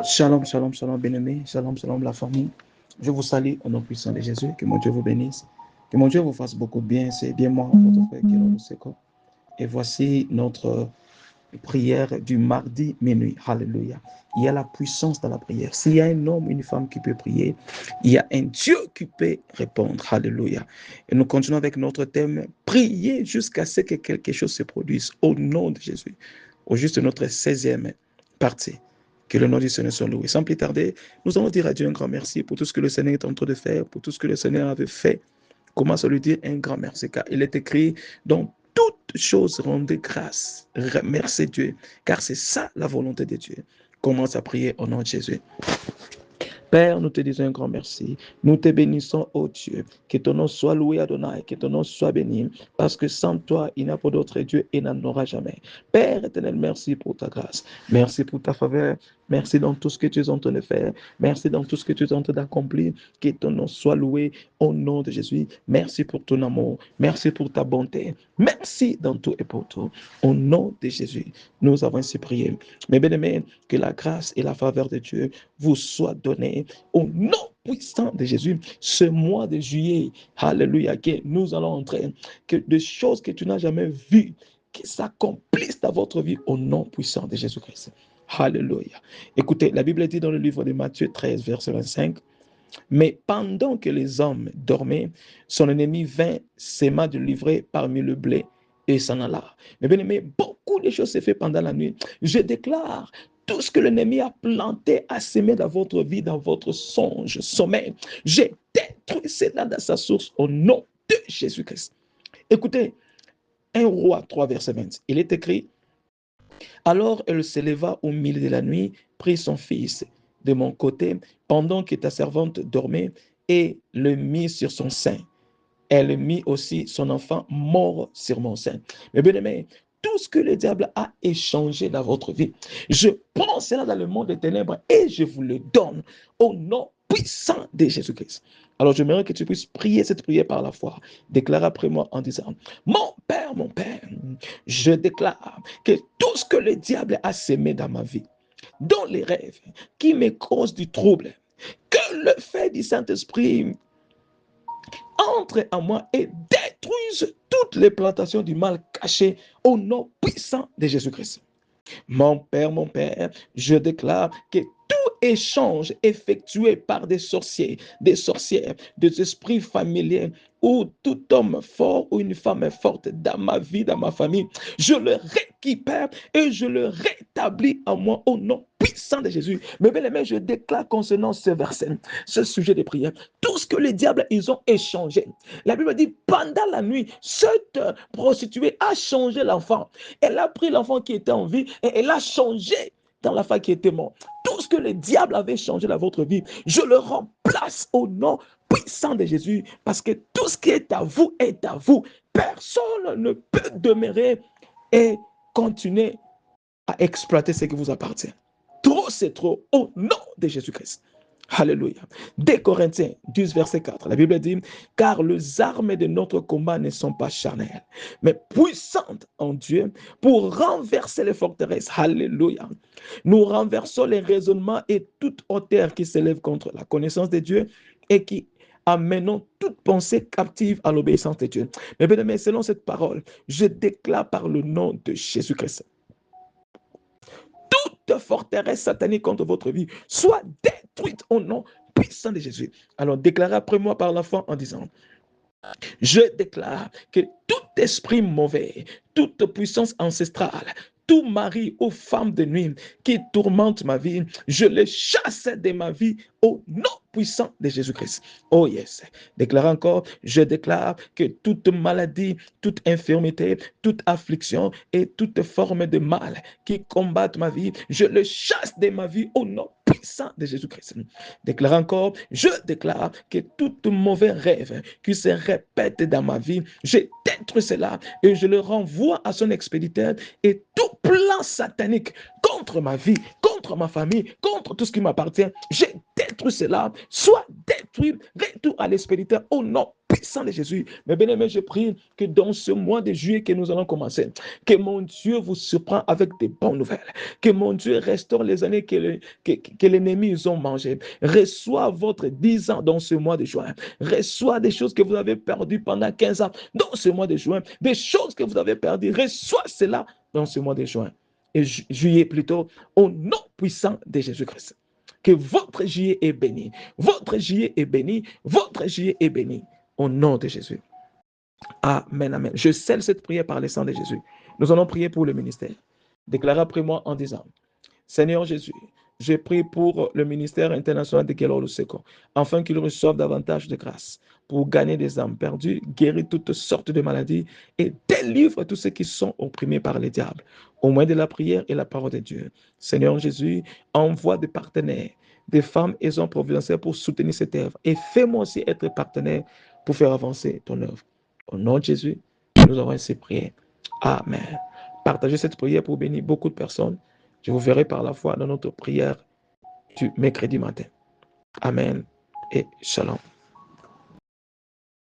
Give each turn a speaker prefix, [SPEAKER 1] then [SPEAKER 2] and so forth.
[SPEAKER 1] Shalom, shalom, shalom, bien-aimés. Shalom, shalom, la famille. Je vous salue au nom puissant de Jésus. Que mon Dieu vous bénisse. Que mon Dieu vous fasse beaucoup de bien. C'est bien moi, votre frère Guillaume Luseko. Et voici notre prière du mardi minuit. Alléluia. Il y a la puissance dans la prière. S'il y a un homme, une femme qui peut prier, il y a un Dieu qui peut répondre. Alléluia. Et nous continuons avec notre thème, prier jusqu'à ce que quelque chose se produise au nom de Jésus. Au juste notre 16e partie. Que le nom du Seigneur soit loué. Sans plus tarder, nous allons dire à Dieu un grand merci pour tout ce que le Seigneur est en train de faire, pour tout ce que le Seigneur avait fait. Commence à lui dire un grand merci, car il est écrit dans toutes choses rendez grâce, remerciez Dieu, car c'est ça la volonté de Dieu. Commence à prier au nom de Jésus. Père, nous te disons un grand merci. Nous te bénissons, ô Dieu. Que ton nom soit loué, Adonai, que ton nom soit béni, parce que sans toi, il n'y a pas d'autre Dieu et n'en aura jamais. Père éternel, merci pour ta grâce. Merci pour ta faveur. Merci dans tout ce que tu es en train de faire. Merci dans tout ce que tu es en train d'accomplir. Que ton nom soit loué au nom de Jésus. Merci pour ton amour. Merci pour ta bonté. Merci dans tout et pour tout. Au nom de Jésus, nous avons ainsi prié. Mes bien-aimés, que la grâce et la faveur de Dieu vous soient données au nom puissant de Jésus. Ce mois de juillet, alléluia, que nous allons entrer, que des choses que tu n'as jamais vues, qui s'accomplissent dans votre vie au nom puissant de Jésus-Christ. Alléluia. Écoutez, la Bible dit dans le livre de Matthieu 13, verset 25, mais pendant que les hommes dormaient, son ennemi vint, s'aima de livrer parmi le blé et s'en alla. Mais bien aimé, beaucoup de choses s'est fait pendant la nuit. Je déclare tout ce que l'ennemi a planté, a sémé dans votre vie, dans votre songe, sommeil. J'ai détruit cela dans sa source au nom de Jésus-Christ. Écoutez, 1 Roi 3, verset 20. Il est écrit, alors elle se leva au milieu de la nuit, prit son fils de mon côté, pendant que ta servante dormait, et le mit sur son sein. Elle mit aussi son enfant mort sur mon sein. Mais bien aimé, tout ce que le diable a échangé dans votre vie, je prends cela dans le monde des ténèbres et je vous le donne au nom puissant de Jésus-Christ. Alors j'aimerais que tu puisses prier cette prière par la foi. Déclare après moi en disant, mon Père, je déclare que tout ce que le diable a sémé dans ma vie, dans les rêves, qui me causent du trouble, que le fait du Saint-Esprit entre en moi et détruise toutes les plantations du mal cachées au nom puissant de Jésus-Christ. Mon Père, je déclare que tout échange effectué par des sorciers, des sorcières, des esprits familiers ou tout homme fort ou une femme forte dans ma vie, dans ma famille, je le récupère et je le rétablis en moi au nom puissant de Jésus. Mais bien aimé, je déclare concernant ce verset, ce sujet de prière, tout ce que les diables ils ont échangé. La Bible dit, pendant la nuit, cette prostituée a changé l'enfant. Elle a pris l'enfant qui était en vie et elle a changé dans la femme qui était morte. Tout ce que le diable avait changé dans votre vie, je le remplace au nom puissant de Jésus, parce que tout ce qui est à vous est à vous. Personne ne peut demeurer et continuer à exploiter ce qui vous appartient. Trop, c'est trop, au nom de Jésus-Christ. Alléluia. 2 Corinthiens 10, verset 4, la Bible dit, car les armes de notre combat ne sont pas charnelles, mais puissantes en Dieu pour renverser les forteresses. Alléluia. Nous renversons les raisonnements et toute hauteur qui s'élève contre la connaissance de Dieu et qui amenons toute pensée captive à l'obéissance de Dieu. Mais bien aimé, selon cette parole, je déclare par le nom de Jésus-Christ, toute forteresse satanique contre votre vie soit détruite au nom puissant de Jésus. Alors déclarez après moi par la foi en disant, je déclare que tout esprit mauvais, toute puissance ancestrale, tout mari ou femme de nuit qui tourmente ma vie, je le chasse de ma vie au nom puissant de Jésus-Christ. Oh yes. Déclare encore, je déclare que toute maladie, toute infirmité, toute affliction et toute forme de mal qui combattent ma vie, je le chasse de ma vie au nom puissant de Jésus-Christ. Déclare encore, je déclare que tout mauvais rêve qui se répète dans ma vie, je détruis cela et je le renvoie à son expéditeur, et tout plan satanique contre ma vie, contre ma famille, contre tout ce qui m'appartient, je détruis cela, soit détruit, retour à l'expéditeur au nom puissant de Jésus, mes bien-aimés, je prie que dans ce mois de juillet que nous allons commencer, que mon Dieu vous surprend avec des bonnes nouvelles, que mon Dieu restaure les années que l'ennemi ont mangées. Reçois votre 10 ans dans ce mois de juin. Reçois des choses que vous avez perdues pendant 15 ans dans ce mois de juin. Des choses que vous avez perdues. Reçois cela dans ce mois de juin. Et juillet plutôt, au nom puissant de Jésus-Christ. Que votre juillet est béni. Votre juillet est béni. Votre juillet est béni. Au nom de Jésus. Amen, amen. Je scelle cette prière par le sang de Jésus. Nous allons prier pour le ministère. Déclarez après moi en disant, Seigneur Jésus, je prie pour le ministère international de Kelor Luseko, afin qu'il reçoive davantage de grâce pour gagner des âmes perdues, guérir toutes sortes de maladies et délivre tous ceux qui sont opprimés par les diables. Au moins de la prière et la parole de Dieu. Seigneur Jésus, envoie des partenaires, des femmes et hommes providentiels pour soutenir cette œuvre. Et fais-moi aussi être partenaire pour faire avancer ton œuvre. Au nom de Jésus, nous avons ainsi prié. Amen. Partagez cette prière pour bénir beaucoup de personnes. Je vous verrai par la foi dans notre prière du mercredi matin. Amen et shalom.